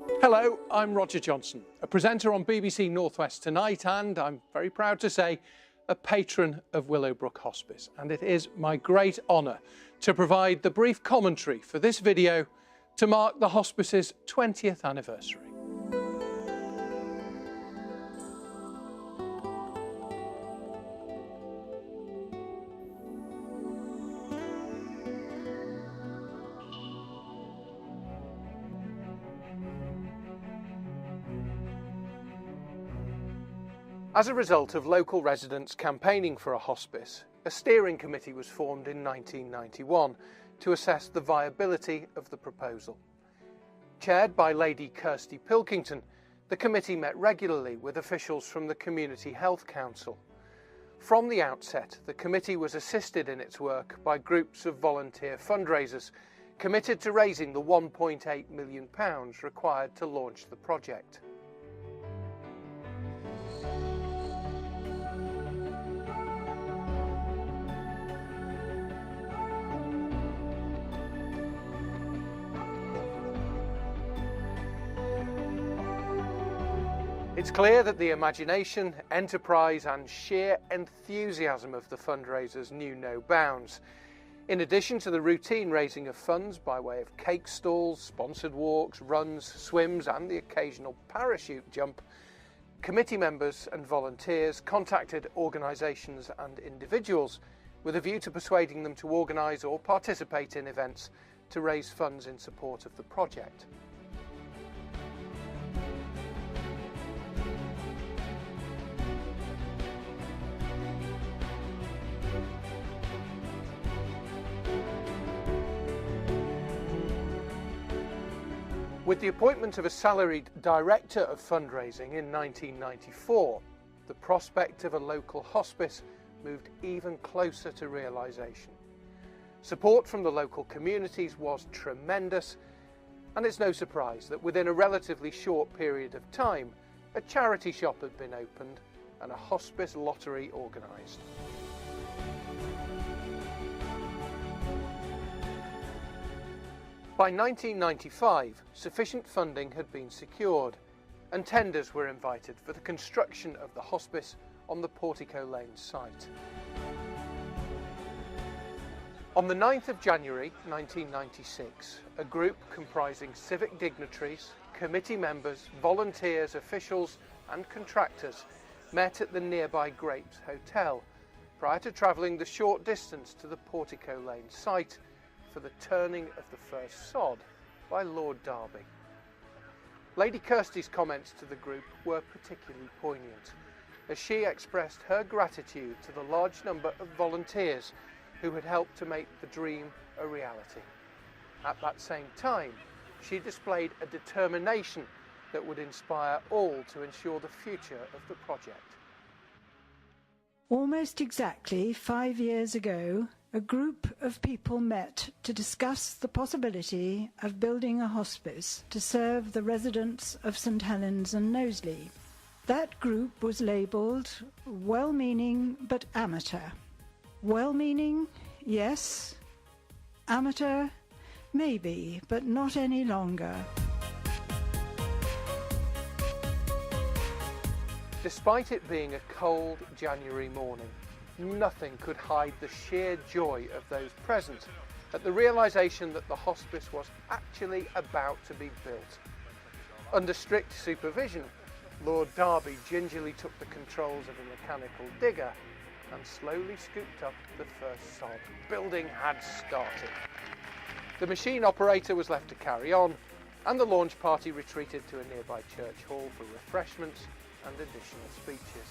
Hello, I'm Roger Johnson, a presenter on BBC Northwest Tonight, and I'm very proud to say a patron of Willowbrook Hospice. And it is my great honour to provide the brief commentary for this video to mark the hospice's 20th anniversary. As a result of local residents campaigning for a hospice, a steering committee was formed in 1991 to assess the viability of the proposal. Chaired by Lady Kirsty Pilkington, the committee met regularly with officials from the Community Health Council. From the outset, the committee was assisted in its work by groups of volunteer fundraisers committed to raising the £1.8 million required to launch the project. It's clear that the imagination, enterprise and sheer enthusiasm of the fundraisers knew no bounds. In addition to the routine raising of funds by way of cake stalls, sponsored walks, runs, swims and the occasional parachute jump, committee members and volunteers contacted organisations and individuals with a view to persuading them to organise or participate in events to raise funds in support of the project. With the appointment of a salaried director of fundraising in 1994, the prospect of a local hospice moved even closer to realisation. Support from the local communities was tremendous, and it's no surprise that within a relatively short period of time, a charity shop had been opened and a hospice lottery organised. By 1995, sufficient funding had been secured and tenders were invited for the construction of the hospice on the Portico Lane site. On the 9th of January 1996, a group comprising civic dignitaries, committee members, volunteers, officials and contractors met at the nearby Grapes Hotel prior to travelling the short distance to the Portico Lane site for the turning of the first sod by Lord Derby. Lady Kirsty's comments to the group were particularly poignant, as she expressed her gratitude to the large number of volunteers who had helped to make the dream a reality. At that same time, she displayed a determination that would inspire all to ensure the future of the project. Almost exactly 5 years ago, a group of people met to discuss the possibility of building a hospice to serve the residents of St Helens and Knowsley. That group was labelled well-meaning but amateur. Well-meaning, yes. Amateur, maybe, but not any longer. Despite it being a cold January morning, nothing could hide the sheer joy of those present at the realisation that the hospice was actually about to be built. Under strict supervision, Lord Derby gingerly took the controls of a mechanical digger and slowly scooped up the first sod. Building had started. The machine operator was left to carry on, and the launch party retreated to a nearby church hall for refreshments and additional speeches.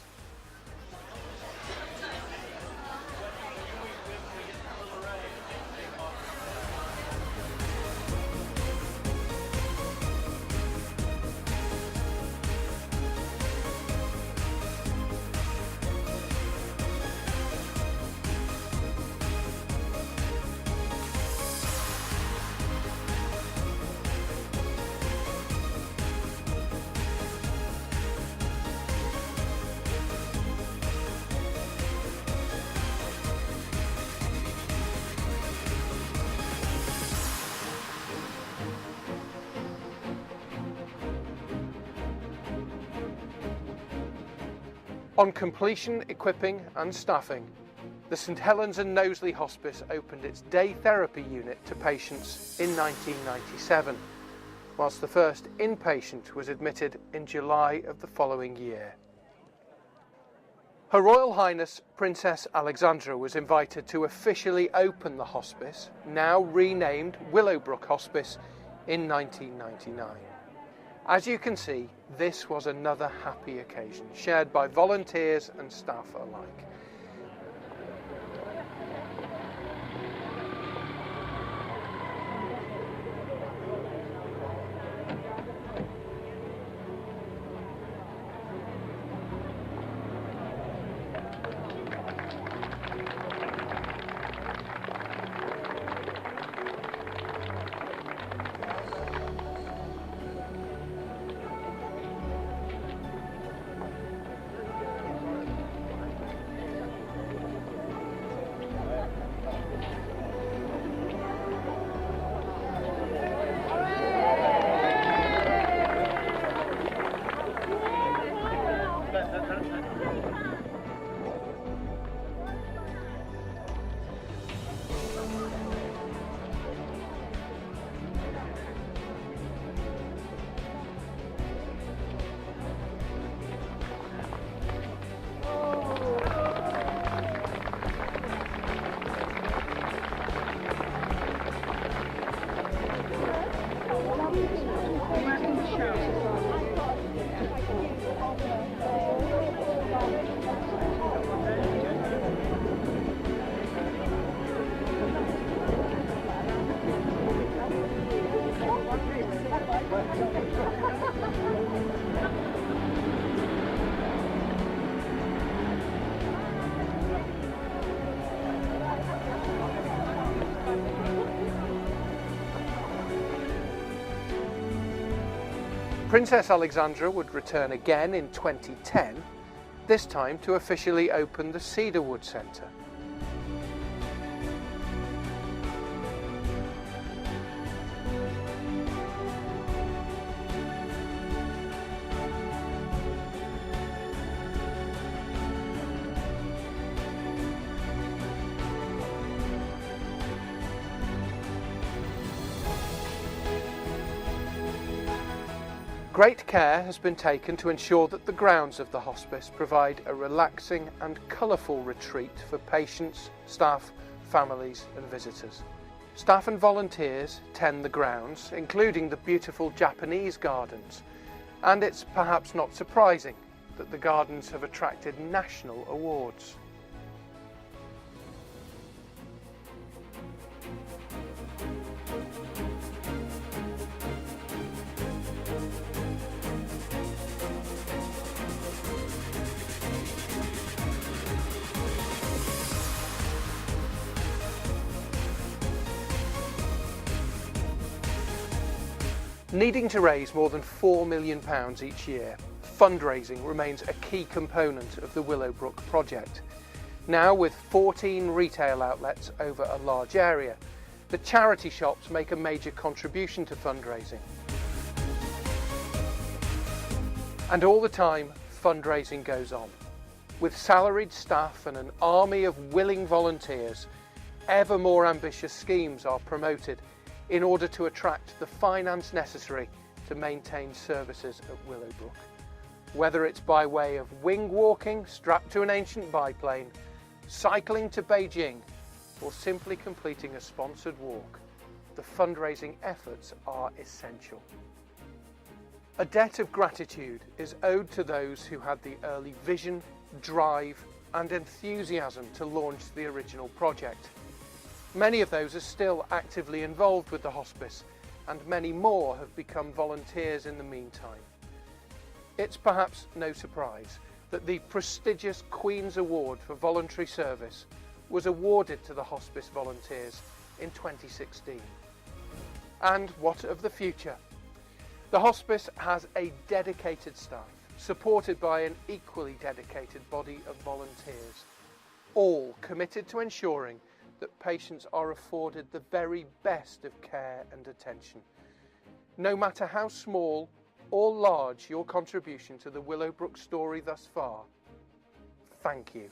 On completion, equipping and staffing, the St Helens and Knowsley Hospice opened its day therapy unit to patients in 1997, whilst the first inpatient was admitted in July of the following year. Her Royal Highness Princess Alexandra was invited to officially open the hospice, now renamed Willowbrook Hospice, in 1999. As you can see, this was another happy occasion, shared by volunteers and staff alike. Princess Alexandra would return again in 2010, this time to officially open the Cedarwood Centre. Great care has been taken to ensure that the grounds of the hospice provide a relaxing and colourful retreat for patients, staff, families and visitors. Staff and volunteers tend the grounds, including the beautiful Japanese gardens, and it's perhaps not surprising that the gardens have attracted national awards. Needing to raise more than £4 million each year, fundraising remains a key component of the Willowbrook project. Now with 14 retail outlets over a large area, the charity shops make a major contribution to fundraising. And all the time, fundraising goes on. With salaried staff and an army of willing volunteers, ever more ambitious schemes are promoted in order to attract the finance necessary to maintain services at Willowbrook. Whether it's by way of wing walking strapped to an ancient biplane, cycling to Beijing, or simply completing a sponsored walk, the fundraising efforts are essential. A debt of gratitude is owed to those who had the early vision, drive, and enthusiasm to launch the original project. Many of those are still actively involved with the hospice, and many more have become volunteers in the meantime. It's perhaps no surprise that the prestigious Queen's Award for Voluntary Service was awarded to the hospice volunteers in 2016. And what of the future? The hospice has a dedicated staff, supported by an equally dedicated body of volunteers, all committed to ensuring that patients are afforded the very best of care and attention. No matter how small or large your contribution to the Willowbrook story thus far, Thank you.